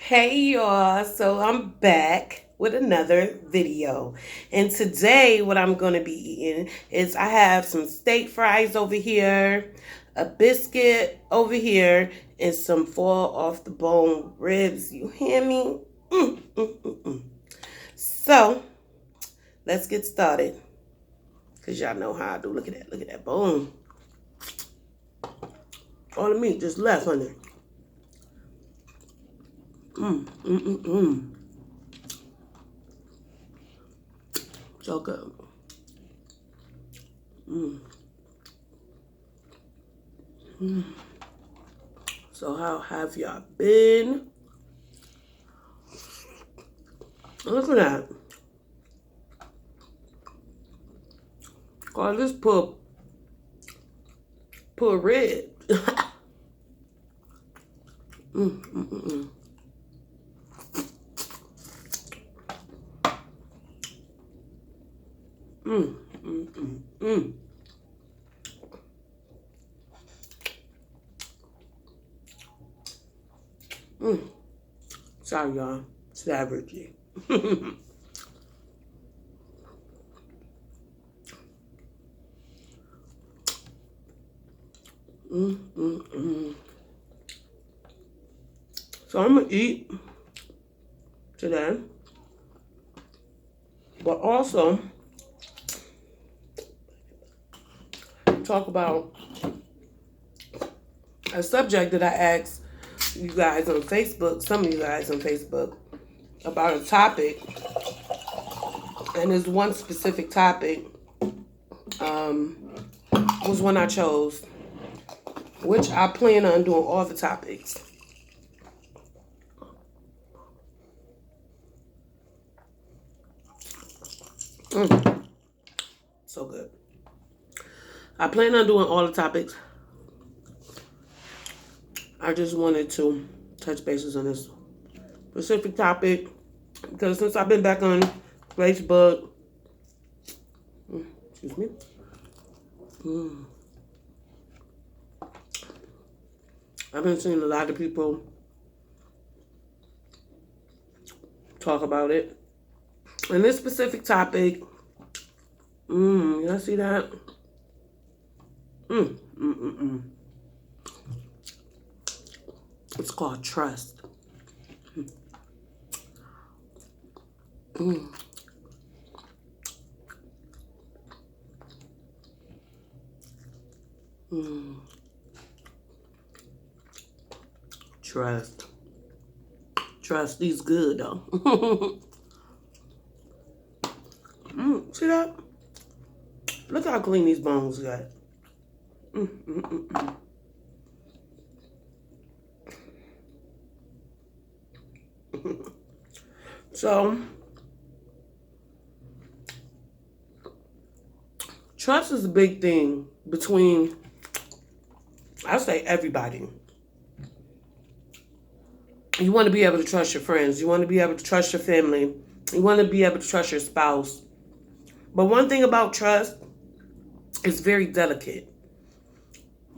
Hey y'all, so I'm back with another video. And today what I'm going to be eating is I have some steak fries over here, a biscuit over here, and some fall off the bone ribs. You hear me? Mm, mm, mm, mm. So let's get started. Cause y'all know how I do. Look at that. Look at that bone. All the meat just left on there. Mm, mm, mm, mm. So good. Mm. Mm. So how have y'all been? Look at that. God, this put red. mm, mm, mm, mm. Mm, mm, mm, mm. Mm. Sorry, y'all. Savage. mm, mm, mm. So I'm gonna eat today, but also talk about a subject that I asked you guys on Facebook, some of you guys on Facebook, about a topic, and there's one specific topic um, was one I chose, which I plan on doing all the topics. Mm, so good. I plan on doing all the topics. I just wanted to touch bases on this specific topic because since I've been back on Facebook, excuse me, mm, I've been seeing a lot of people talk about it. And this specific topic, y'all see that? Mm, mm, mm, mm. It's called trust. Mm. Mm. Trust. Trust is good though. See that? Look how clean these bones got. Mm, mm, mm, mm. So, trust is a big thing between, I say, everybody. You want to be able to trust your friends. You want to be able to trust your family. You want to be able to trust your spouse. But one thing about trust, it's very delicate.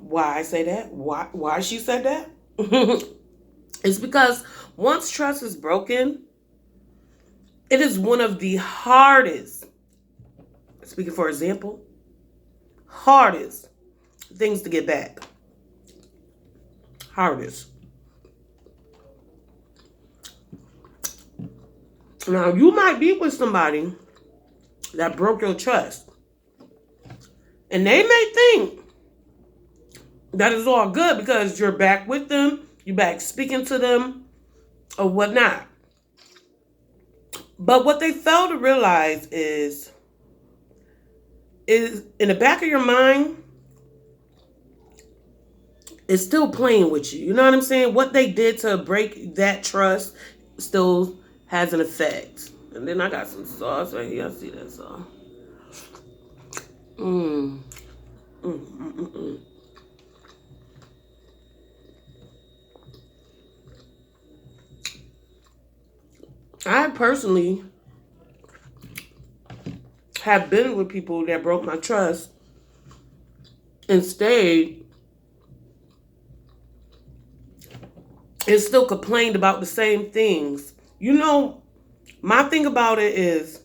Why I say that? Why she said that? It's because once trust is broken, it is one of the hardest, speaking for example, hardest things to get back. Hardest. Now, you might be with somebody that broke your trust, and they may think that is all good because you're back with them, you're back speaking to them, or whatnot. But what they fail to realize is in the back of your mind, it's still playing with you. You know what I'm saying? What they did to break that trust still has an effect. And then I got some sauce right here. I see that sauce. Mm. Mm, mm, mm, mm. I personally have been with people that broke my trust and stayed and still complained about the same things. You know, my thing about it is,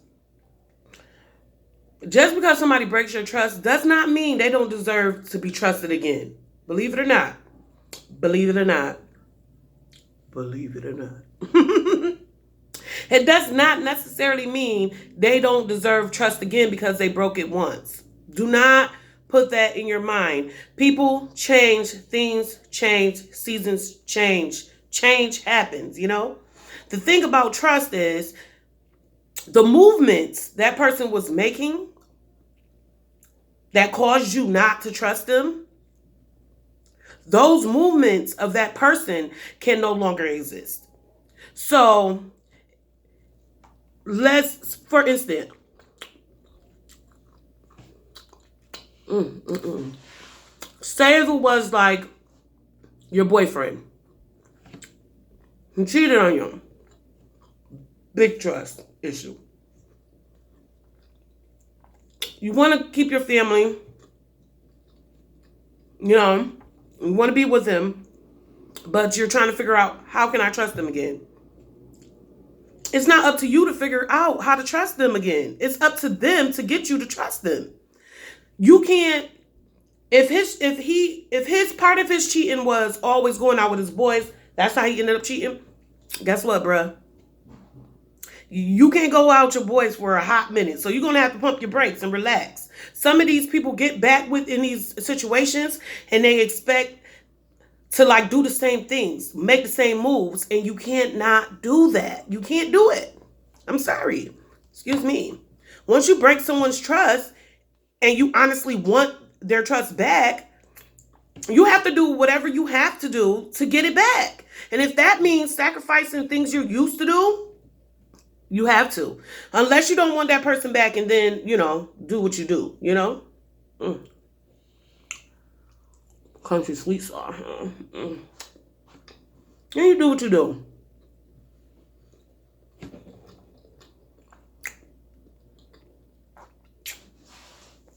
just because somebody breaks your trust does not mean they don't deserve to be trusted again. Believe it or not. Believe it or not. Believe it or not. It does not necessarily mean they don't deserve trust again because they broke it once. Do not put that in your mind. People change, things change, seasons change. Change happens, you know? The thing about trust is the movements that person was making that caused you not to trust them, those movements of that person can no longer exist. So, for instance, say if it was like your boyfriend who cheated on you, big trust issue. You want to keep your family, you know, you want to be with him, but you're trying to figure out, how can I trust them again? It's not up to you to figure out how to trust them again. It's up to them to get you to trust them. You can't, if his part of his cheating was always going out with his boys, that's how he ended up cheating. Guess what, bruh? You can't go out with your boys for a hot minute. So you're going to have to pump your brakes and relax. Some of these people get back in these situations and they expect to like do the same things, make the same moves, and you can't not do that. You can't do it. I'm sorry. Excuse me. Once you break someone's trust and you honestly want their trust back, you have to do whatever you have to do to get it back. And if that means sacrificing things you're used to do, you have to. Unless you don't want that person back and then, you know, do what you do, you know? Country sweet sauce. And you do what you do.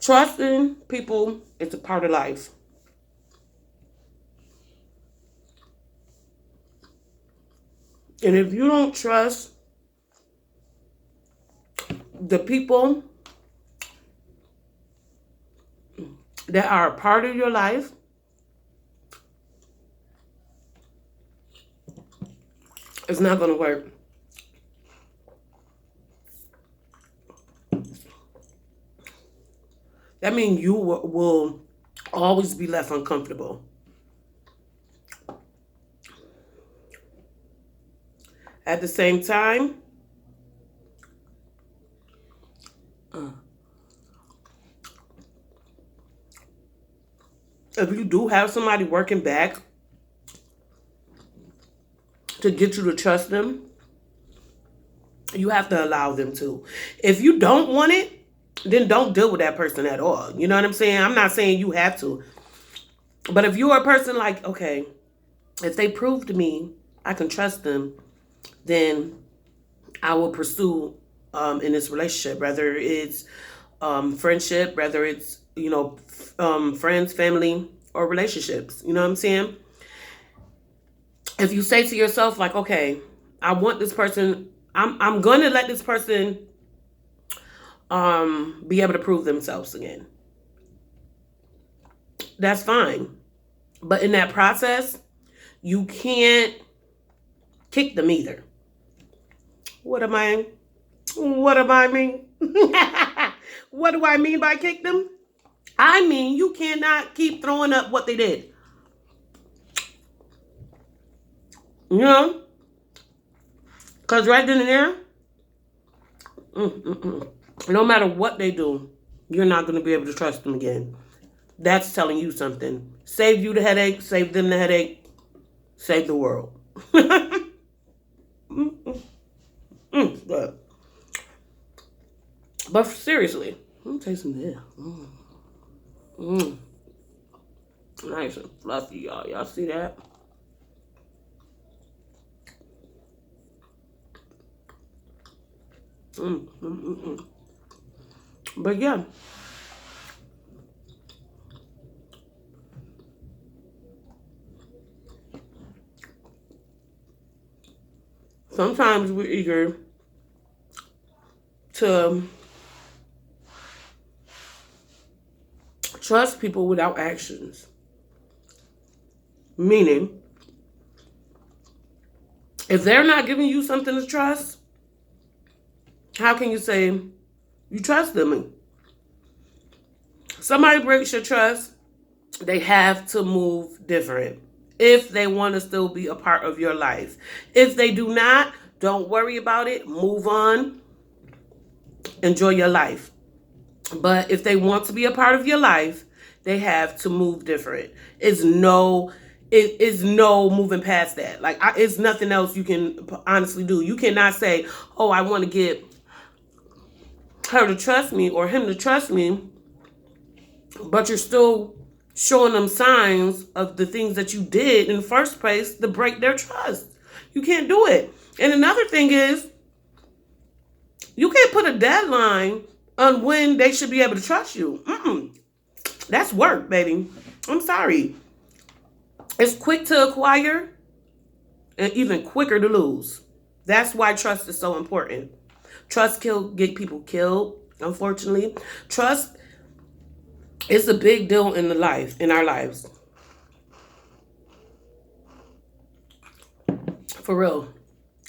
Trusting people is a part of life. And if you don't trust the people that are a part of your life, it's not going to work. That means you will always be left uncomfortable. At the same time, if you do have somebody working back to get you to trust them, you have to allow them to. If you don't want it, then don't deal with that person at all. You know what I'm saying? I'm not saying you have to. But if you're a person like, okay, if they prove to me I can trust them, then I will pursue in this relationship, whether it's friendship, whether it's, you know, friends, family, or relationships. You know what I'm saying? If you say to yourself, like, okay, I want this person, I'm going to let this person be able to prove themselves again. That's fine. But in that process, you can't kick them either. What am I mean? What do I mean by kick them? I mean, you cannot keep throwing up what they did. You know? Because right then and there, no matter what they do, you're not going to be able to trust them again. That's telling you something. Save you the headache, save them the headache, save the world. But seriously, let me taste some there. Nice and fluffy, y'all. Y'all see that? But yeah. Sometimes we're eager to trust people without actions. Meaning, if they're not giving you something to trust, how can you say you trust them? Somebody breaks your trust, they have to move different if they want to still be a part of your life. If they do not, don't worry about it. Move on. Enjoy your life. But if they want to be a part of your life, they have to move different. It is no moving past that. Like, it's nothing else you can honestly do. You cannot say, oh, I want to get her to trust me or him to trust me, but you're still showing them signs of the things that you did in the first place to break their trust. You can't do it. And another thing is, you can't put a deadline on when they should be able to trust you. That's work, baby. I'm sorry. It's quick to acquire and even quicker to lose. That's why trust is so important. Trust get people killed, unfortunately. Trust is a big deal in our lives. For real.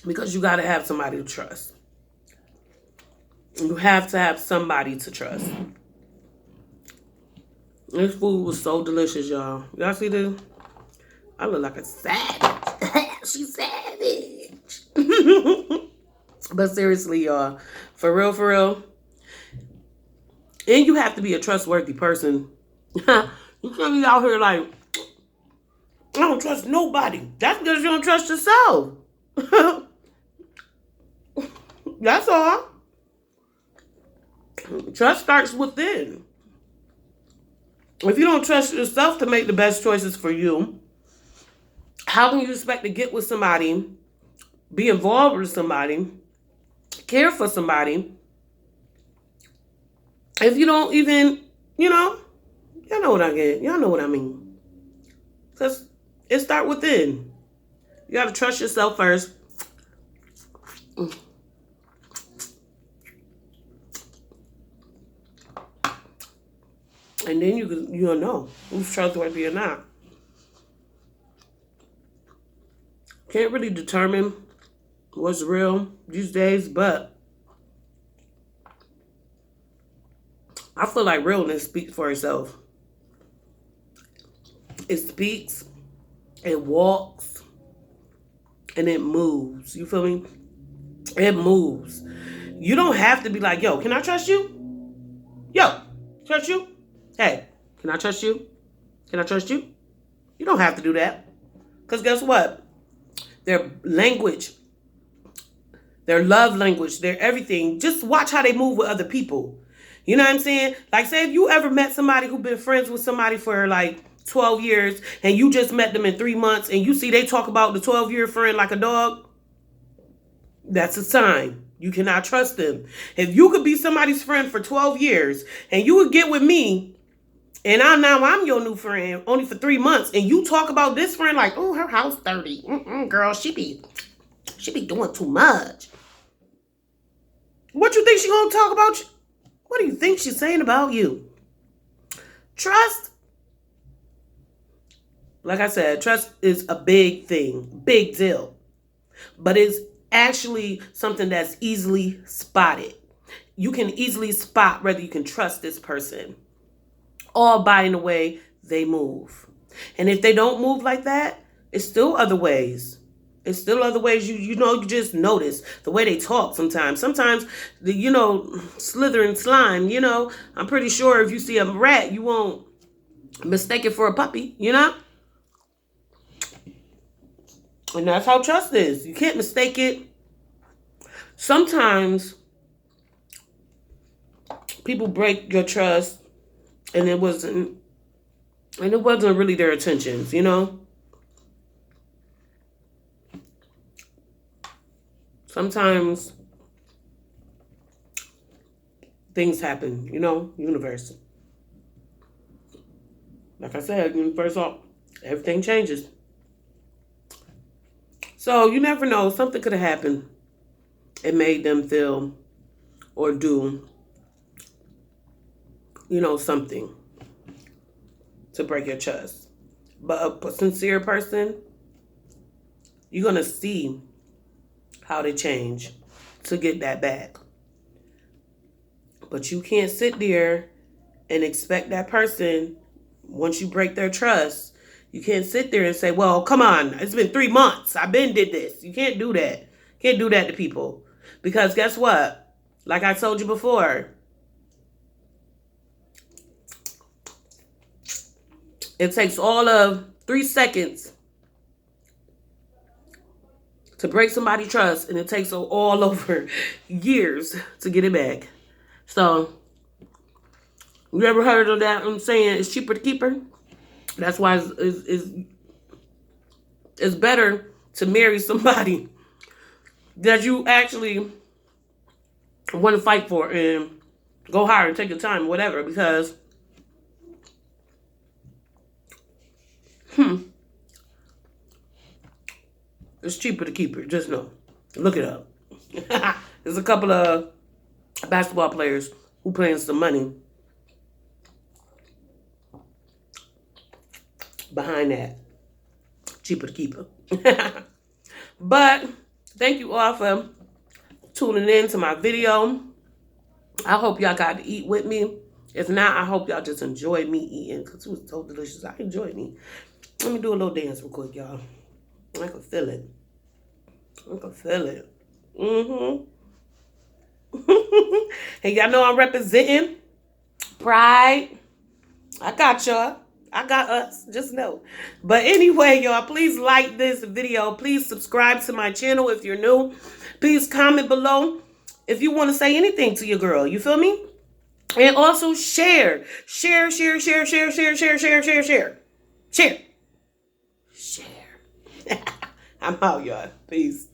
Because you gotta have somebody to trust. You have to have somebody to trust. This food was so delicious, y'all. Y'all see this? I look like a savage. She's savage. But seriously, y'all, for real. And you have to be a trustworthy person. You can't be out here like, I don't trust nobody. That's because you don't trust yourself. That's all. Trust starts within. If you don't trust yourself to make the best choices for you, how can you expect to get with somebody, be involved with somebody, care for somebody, if you don't even, y'all know what I get. Y'all know what I mean. Because it starts within. You got to trust yourself first. And then you'll know who's trustworthy or not. Can't really determine what's real these days, but I feel like realness speaks for itself. It speaks, it walks, and it moves. You feel me? It moves. You don't have to be like, yo, can I trust you? Yo, trust you? Hey, can I trust you? Can I trust you? You don't have to do that. Because guess what? Their language, their love language, their everything. Just watch how they move with other people. You know what I'm saying? Like, say if you ever met somebody who's been friends with somebody for like 12 years and you just met them in 3 months and you see they talk about the 12-year friend like a dog, that's a sign. You cannot trust them. If you could be somebody's friend for 12 years and you would get with me and I'm your new friend only for 3 months and you talk about this friend like, oh, her house 30. Girl, she be doing too much. What you think she gonna talk about you? What do you think she's saying about you? Trust. Like I said, trust is a big thing, big deal. But it's actually something that's easily spotted. You can easily spot whether you can trust this person, all by the way they move. And if they don't move like that, it's still other ways. It's still other ways you just notice the way they talk sometimes. Sometimes, slithering slime, I'm pretty sure if you see a rat, you won't mistake it for a puppy, And that's how trust is. You can't mistake it. Sometimes people break your trust and it wasn't really their intentions, Sometimes things happen, universe. Like I said, universe, everything changes. So you never know. Something could have happened. It made them feel or do, something to break your trust. But a sincere person, you're going to see how they change to get that back. But you can't sit there and expect that person, once you break their trust, you can't sit there and say, well, come on, it's been 3 months. I've been did this. You can't do that. You can't do that to people. Because guess what? Like I told you before, it takes all of 3 seconds to break somebody's trust, and it takes all over years to get it back. So, you ever heard of that? I'm saying it's cheaper to keep her. That's why it's better to marry somebody that you actually want to fight for and go hard and take your time, whatever, because it's cheaper to keep her. Just know. Look it up. There's a couple of basketball players who paying some money behind that. Cheaper to keep her. But thank you all for tuning in to my video. I hope y'all got to eat with me. If not, I hope y'all just enjoyed me eating, because it was so delicious. I enjoyed me. Let me do a little dance real quick, y'all. I can feel it. I can feel it. Hey, y'all know I'm representing Pride. I got y'all. I got us. Just know. But anyway, y'all, please like this video. Please subscribe to my channel if you're new. Please comment below if you want to say anything to your girl. You feel me? And also share. Share. I'm out, y'all. Peace.